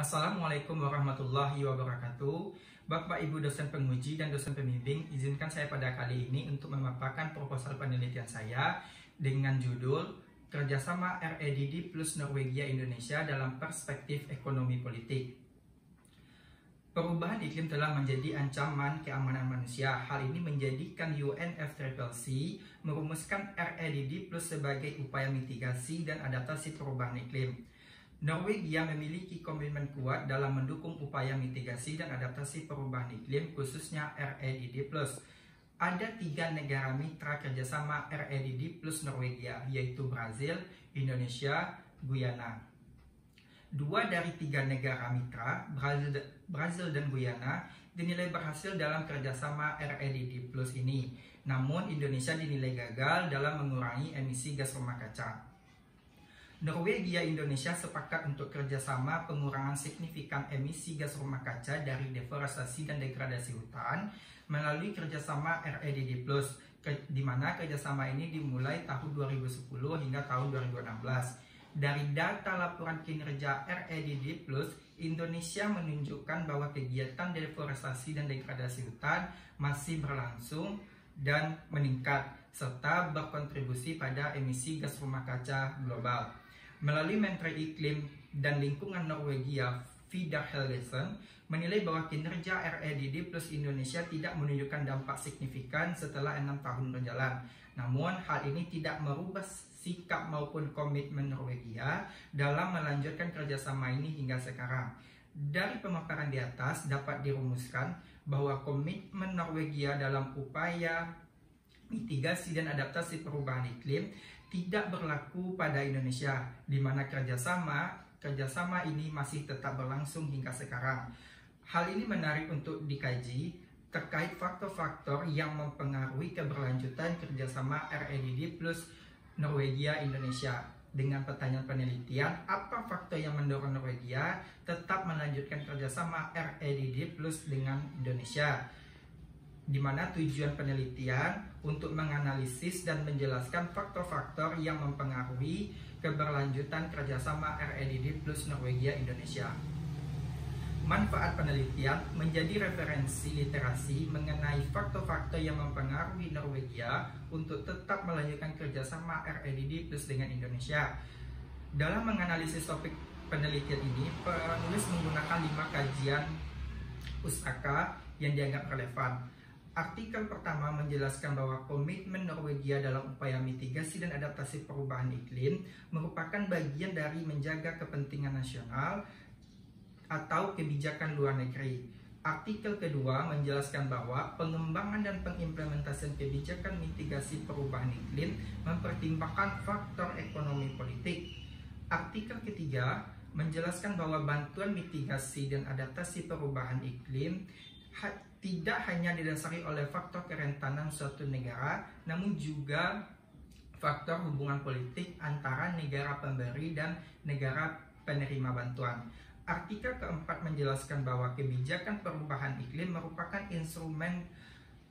Assalamualaikum warahmatullahi wabarakatuh. Bapak Ibu dosen penguji dan dosen pembimbing, izinkan saya pada kali ini untuk memaparkan proposal penelitian saya dengan judul Kerjasama REDD plus Norwegia Indonesia dalam Perspektif Ekonomi Politik. Perubahan iklim telah menjadi ancaman keamanan manusia. Hal ini menjadikan UNFCCC merumuskan REDD plus sebagai upaya mitigasi dan adaptasi perubahan iklim. Norwegia memiliki komitmen kuat dalam mendukung upaya mitigasi dan adaptasi perubahan iklim, khususnya REDD+. Ada 3 negara mitra kerjasama REDD plus Norwegia, yaitu Brazil, Indonesia, Guyana. 2 dari 3 negara mitra, Brazil dan Guyana, dinilai berhasil dalam kerjasama REDD plus ini. Namun, Indonesia dinilai gagal dalam mengurangi emisi gas rumah kaca. Norwegia Indonesia sepakat untuk kerjasama pengurangan signifikan emisi gas rumah kaca dari deforestasi dan degradasi hutan melalui kerjasama REDD+, di mana kerjasama ini dimulai tahun 2010 hingga tahun 2016. Dari data laporan kinerja REDD+, Indonesia menunjukkan bahwa kegiatan deforestasi dan degradasi hutan masih berlangsung dan meningkat, serta berkontribusi pada emisi gas rumah kaca global. Melalui Menteri Iklim dan Lingkungan Norwegia, Vidar Helgesen, menilai bahwa kinerja REDD plus Indonesia tidak menunjukkan dampak signifikan setelah 6 tahun berjalan. Namun, hal ini tidak merubah sikap maupun komitmen Norwegia dalam melanjutkan kerjasama ini hingga sekarang. Dari pemaparan di atas dapat dirumuskan bahwa komitmen Norwegia dalam upaya mitigasi dan adaptasi perubahan iklim tidak berlaku pada Indonesia, di mana kerjasama ini masih tetap berlangsung hingga sekarang. Hal ini menarik untuk dikaji terkait faktor-faktor yang mempengaruhi keberlanjutan kerjasama REDD plus Norwegia Indonesia. Dengan pertanyaan penelitian, apa faktor yang mendorong Norwegia tetap melanjutkan kerjasama REDD plus dengan Indonesia? Di mana tujuan penelitian untuk menganalisis dan menjelaskan faktor-faktor yang mempengaruhi keberlanjutan kerjasama REDD plus Norwegia Indonesia. Manfaat penelitian menjadi referensi literasi mengenai faktor-faktor yang mempengaruhi Norwegia untuk tetap melanjutkan kerjasama REDD plus dengan Indonesia. Dalam menganalisis topik penelitian ini, penulis menggunakan 5 kajian pustaka yang dianggap relevan. Artikel pertama menjelaskan bahwa komitmen Norwegia dalam upaya mitigasi dan adaptasi perubahan iklim merupakan bagian dari menjaga kepentingan nasional atau kebijakan luar negeri. Artikel kedua menjelaskan bahwa pengembangan dan pengimplementasian kebijakan mitigasi perubahan iklim mempertimbangkan faktor ekonomi politik. Artikel ketiga menjelaskan bahwa bantuan mitigasi dan adaptasi perubahan iklim tidak hanya didasari oleh faktor kerentanan suatu negara, namun juga faktor hubungan politik antara negara pemberi dan negara penerima bantuan. Artikel keempat menjelaskan bahwa kebijakan perubahan iklim merupakan instrumen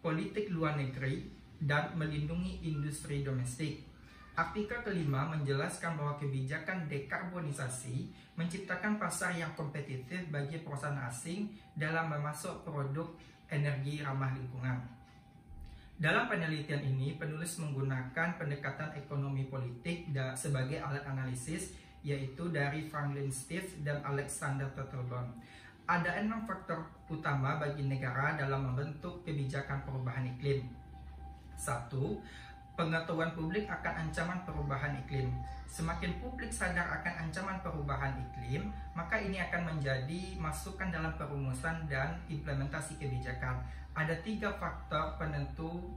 politik luar negeri dan melindungi industri domestik. Artikel kelima menjelaskan bahwa kebijakan dekarbonisasi menciptakan pasar yang kompetitif bagi perusahaan asing dalam memasok produk energi ramah lingkungan. Dalam penelitian ini, penulis menggunakan pendekatan ekonomi politik sebagai alat analisis, yaitu dari Franklin Steve dan Alexander Teitelbaum. Ada 6 faktor utama bagi negara dalam membentuk kebijakan perubahan iklim. 1. Pengetahuan publik akan ancaman perubahan iklim. Semakin publik sadar akan ancaman perubahan iklim, maka ini akan menjadi masukan dalam perumusan dan implementasi kebijakan. Ada 3 faktor penentu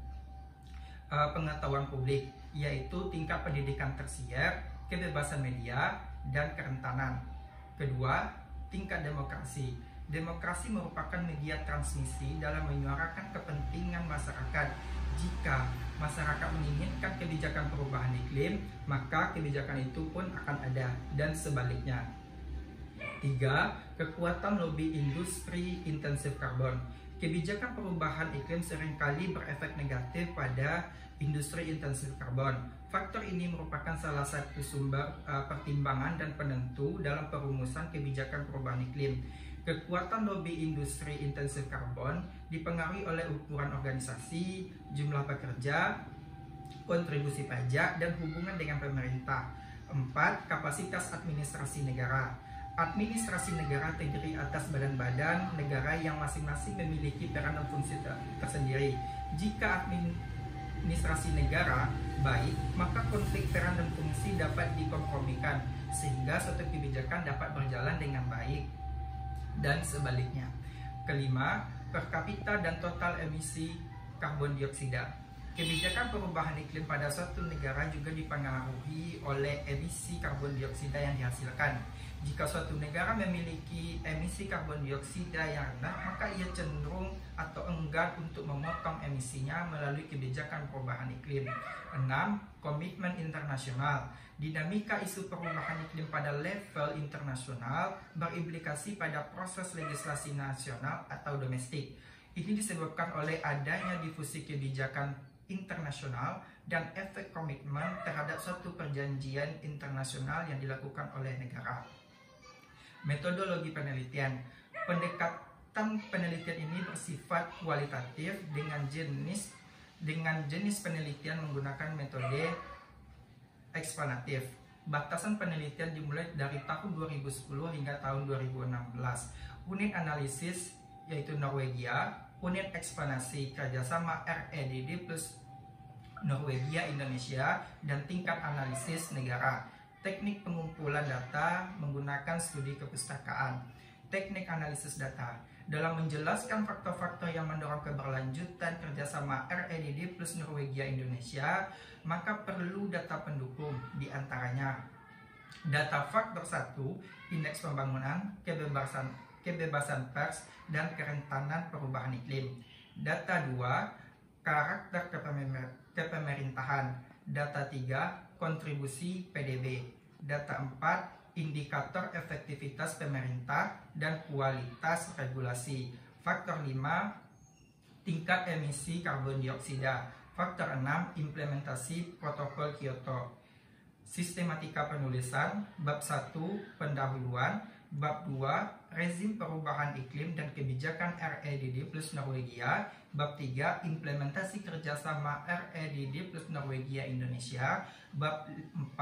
pengetahuan publik, yaitu tingkat pendidikan tersier, kebebasan media, dan kerentanan. Kedua, tingkat demokrasi. Demokrasi merupakan media transmisi dalam menyuarakan kepentingan masyarakat. Jika masyarakat menginginkan kebijakan perubahan iklim, maka kebijakan itu pun akan ada, dan sebaliknya. 3. Kekuatan lobi industri intensif karbon. Kebijakan perubahan iklim seringkali berefek negatif pada industri intensif karbon. Faktor ini merupakan salah satu sumber pertimbangan dan penentu dalam perumusan kebijakan perubahan iklim. Kekuatan lobi industri intensif karbon dipengaruhi oleh ukuran organisasi, jumlah pekerja, kontribusi pajak, dan hubungan dengan pemerintah. 4. Kapasitas administrasi negara. Administrasi negara terdiri atas badan-badan negara yang masing-masing memiliki peran dan fungsi tersendiri. Jika administrasi negara baik, maka konflik peran dan fungsi dapat dikompromikan sehingga suatu kebijakan dapat berjalan dengan baik dan sebaliknya. Kelima, per kapita dan total emisi karbon dioksida. Kebijakan perubahan iklim pada suatu negara juga dipengaruhi oleh emisi karbon dioksida yang dihasilkan. Jika suatu negara memiliki emisi karbon dioksida yang rendah, maka ia cenderung atau enggan untuk memotong emisinya melalui kebijakan perubahan iklim. 6. Komitmen internasional. Dinamika isu perubahan iklim pada level internasional berimplikasi pada proses legislasi nasional atau domestik. Ini disebabkan oleh adanya difusi kebijakan internasional dan efek komitmen terhadap suatu perjanjian internasional yang dilakukan oleh negara. Metodologi penelitian. Pendekatan penelitian ini bersifat kualitatif dengan jenis penelitian menggunakan metode eksplanatif. Batasan penelitian dimulai dari tahun 2010 hingga tahun 2016. Unit analisis yaitu Norwegia, unit eksplanasi kerjasama REDD plus Norwegia Indonesia, dan tingkat analisis negara. Teknik pengumpulan data menggunakan studi kepustakaan. Teknik analisis data. Dalam menjelaskan faktor-faktor yang mendorong keberlanjutan kerjasama REDD plus Norwegia Indonesia, maka perlu data pendukung, diantaranya data faktor 1, indeks pembangunan, kebebasan pers, dan kerentanan perubahan iklim. Data 2, karakter kepemerintahan. Data 3, kontribusi PDB. Data 4, indikator efektivitas pemerintah dan kualitas regulasi. Faktor 5, tingkat emisi karbon dioksida. Faktor 6, implementasi protokol Kyoto. Sistematika penulisan. Bab 1, pendahuluan. Bab 2, rezim perubahan iklim dan kebijakan REDD plus Norwegia. Bab 3, implementasi kerjasama REDD plus Norwegia Indonesia. Bab 4,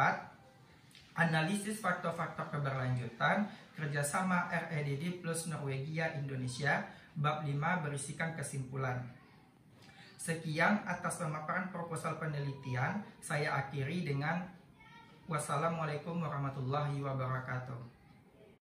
analisis faktor-faktor keberlanjutan kerjasama REDD plus Norwegia Indonesia. Bab 5 berisikan kesimpulan. Sekian atas pemaparan proposal penelitian. Saya akhiri dengan wassalamualaikum warahmatullahi wabarakatuh.